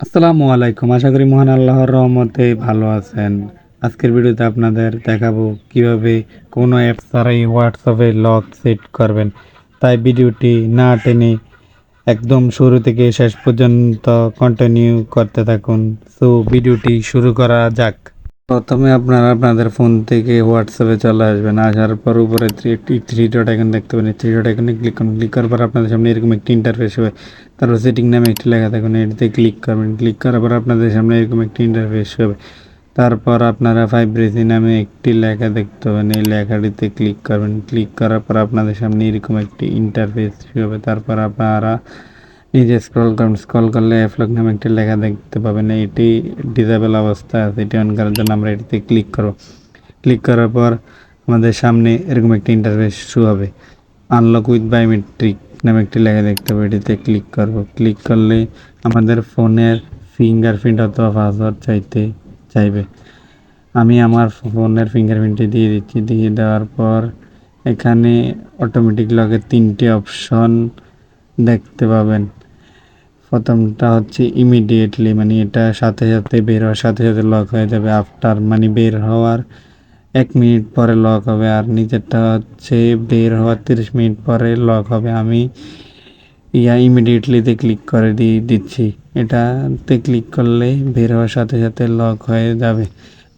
আসসালামু আলাইকুম। আশা করি মহান আল্লাহর রহমতে ভালো আছেন। আজকের ভিডিওতে আপনাদের দেখাবো কিভাবে কোনো অ্যাপ ছাড়াই হোয়াটসঅ্যাপে লক সেট করবেন। তাই ভিডিওটি না টেনে একদম শুরু থেকে শেষ পর্যন্ত কন্টিনিউ করতে থাকুন। সো ভিডিওটি শুরু করা যাক। প্রথমে আপনারা আপনাদের ফোন থেকে হোয়াটসঅ্যাপে চলে আসবেন। আসার পর উপরে একটি থ্রি ডট আইকন দেখতে পাবেন। থ্রি ডট আইকনে ক্লিক করুন। ক্লিক করার পর আপনাদের সামনে এরকম একটি ইন্টারফেস হবে। তারপর সেটিং নামে একটি লেখা থাকুন, এটিতে ক্লিক করবেন। ক্লিক করার পর আপনাদের সামনে এরকম একটি ইন্টারফেস হবে। তারপর আপনারা প্রাইভেসি নামে একটি লেখা দেখতে পাবেন, এই লেখাটিতে ক্লিক করবেন। ক্লিক করার পর আপনাদের সামনে এরকম একটি ইন্টারফেস হবে। তারপর আপনারা নিচে স্ক্রল করুন। স্ক্রল করলে অ্যাপলক নামে একটি লেখা দেখতে পাবেন, এটি ডিসেবল অবস্থায় আছে। এটি অন করার জন্য আমরা এটিতে ক্লিক করব। ক্লিক করার পর আমাদের সামনে এরকম একটি ইন্টারফেস শো হবে। আনলক উইথ বায়োমেট্রিক নামে একটি লেখা দেখতে পাবো, এটিতে ক্লিক করব। ক্লিক করলে আমাদের ফোনের ফিঙ্গারপ্রিন্ট অথবা পাসওয়ার্ড চাইবে। আমি আমার ফোনের ফিঙ্গারপ্রিন্টটি দিয়ে দিচ্ছি। দিয়ে দেওয়ার পর এখানে অটোমেটিক লকের তিনটি অপশন দেখতে পাবেন। প্রথমটা হচ্ছে ইমিডিয়েটলি, মানে এটা সাথে সাথে বের হওয়ার সাথে সাথে লক হয়ে যাবে। আফটার মানে বের হওয়ার 1 মিনিট পরে লক হবে। আর নিচেরটা হচ্ছে বের হওয়ার 30 মিনিট পরে লক হবে। আমি ইমিডিয়েটলিতে ক্লিক করে দিচ্ছি। এটাতে ক্লিক করলে বের হওয়ার সাথে সাথে লক হয়ে যাবে।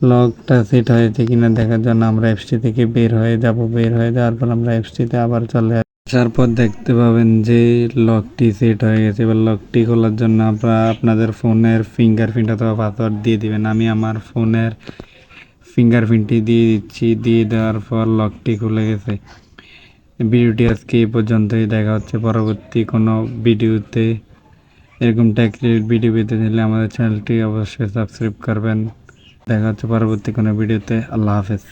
লকটা সেট হয়েছে কিনা দেখার জন্য আমরা অ্যাপসটি থেকে বের হয়ে যাব। বের হয়ে যাওয়ার পর আমরা অ্যাপসটিতে আবার চলে আসার পর দেখতে পাবেন যে লকটি সেট হয়ে গেছে। এবার লকটি খোলার জন্য আপনাদের ফোনের ফিঙ্গারপ্রিন্ট অথবা পাসওয়ার্ড দিয়ে দিবেন। আমি আমার ফোনের ফিঙ্গারপ্রিন্টটি দিয়ে দিচ্ছি। দিয়ে দেওয়ার পর লকটি খুলে গেছে। ভিডিওটি আজকে এই পর্যন্তই। দেখা হচ্ছে পরবর্তী কোনো ভিডিওতে। এরকম টেক রিলেটেড ভিডিও পেতে চাইলে আমাদের চ্যানেলটি অবশ্যই সাবস্ক্রাইব করবেন। দেখা হচ্ছে পরবর্তী কোনো ভিডিওতে। আল্লাহ হাফেজ।